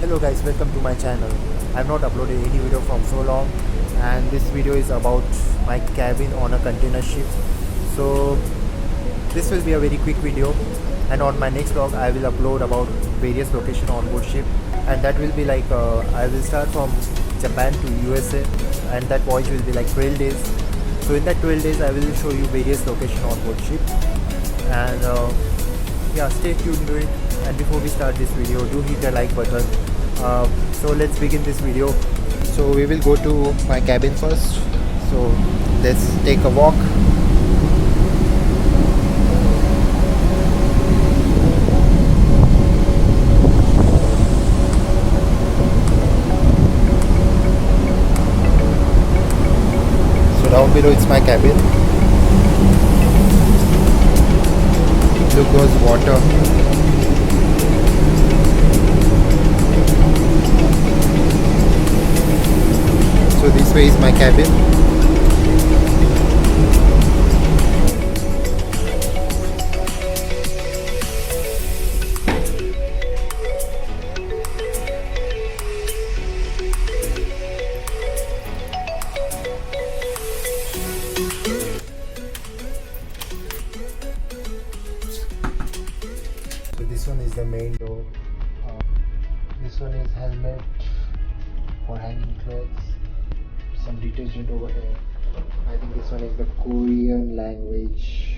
Hello guys, welcome to my channel. I have not uploaded any video from so long, and this video is about my cabin on a container ship. So this will be a very quick video, and on my next vlog I will upload about various locations on board ship, and that will be like I will start from Japan to USA, and that voyage will be like 12 days. So in that 12 days I will show you various locations on board ship, and yeah, stay tuned to it. And before we start this video, do hit the like button. So let's begin this video. So we will go to my cabin first, so let's take a walk. So down below it's my cabin. Look, those water. So this way is my cabin. So this one is the main door. This one is helmet for hanging clothes. Some detergent over here. I think this one is the Korean language.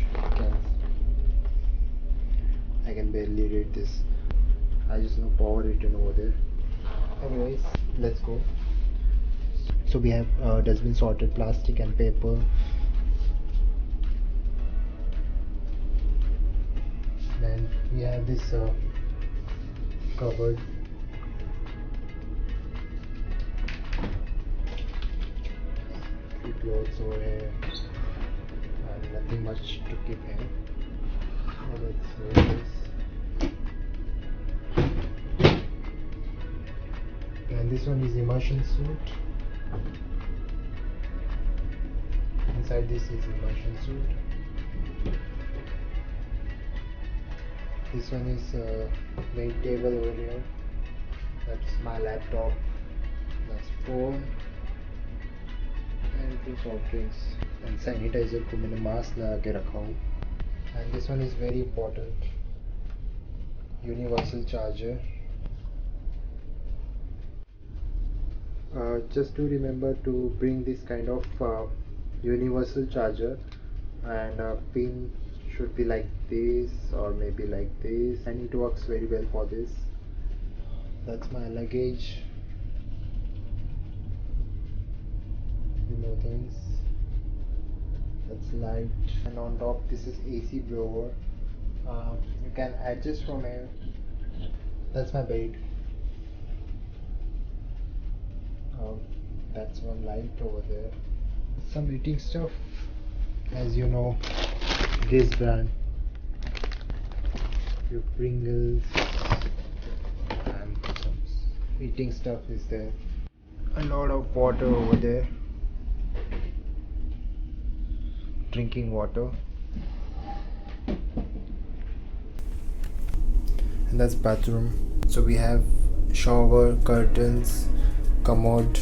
I can barely read this. I just know power written over there. Anyways, let's go. So we have dustbin, sorted plastic and paper. Then we have this cupboard. Clothes over here, and nothing much to keep here. So let's roll this. And this one is immersion suit. Inside this is immersion suit. This one is weight table over here. That's my laptop. That's phone. And two soft drinks and sanitizer को मैंने mask लगा के रखा हूँ. And this one is very important, universal charger. Just to remember to bring this kind of universal charger, and pin should be like this or maybe like this, and it works very well for this. That's my luggage. More things. That's light, and on top this is AC blower. You can adjust from here. That's my bed. That's one light over there. Some eating stuff, as you know, this brand. Your Pringles and some eating stuff is there. A lot of water over there. Drinking water. And that's bathroom. So we have shower, curtains, commode,